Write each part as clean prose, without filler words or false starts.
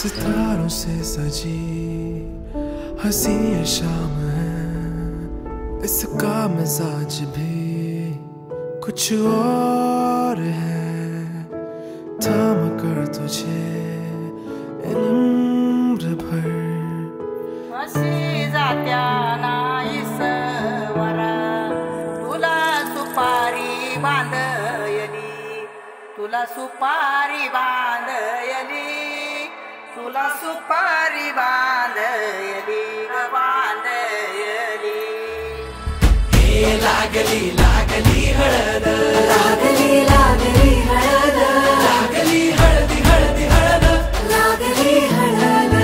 सितारों से सजी हंसी ये शाम है, इसका मिजाज भी कुछ और है। थाम कर तुझे उम्र भर हसी जात्या नाही सवरा, तुला सुपारी बांधयली, तुला सुपारी बांधयली, तुला सुपारी बांधयली बांधयली। हे लागली लागली हळद, लागली लागली हळद, लागली हळदी हळदी हळद, लागली हळद,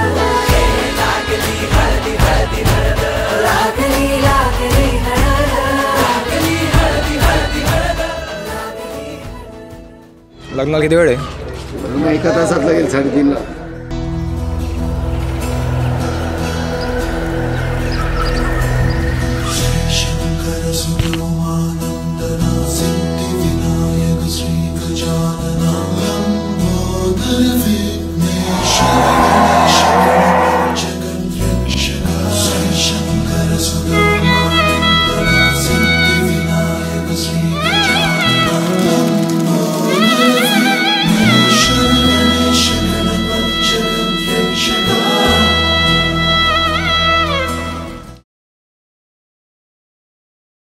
हे लागली हळदी हळदी हळद, लागली लागली हळद, लागली हळदी हळदी हळद। लग्नाला किती वेळ आहे? एका तासात लागेल 3:30 ला। शंकर सुब्रमण्य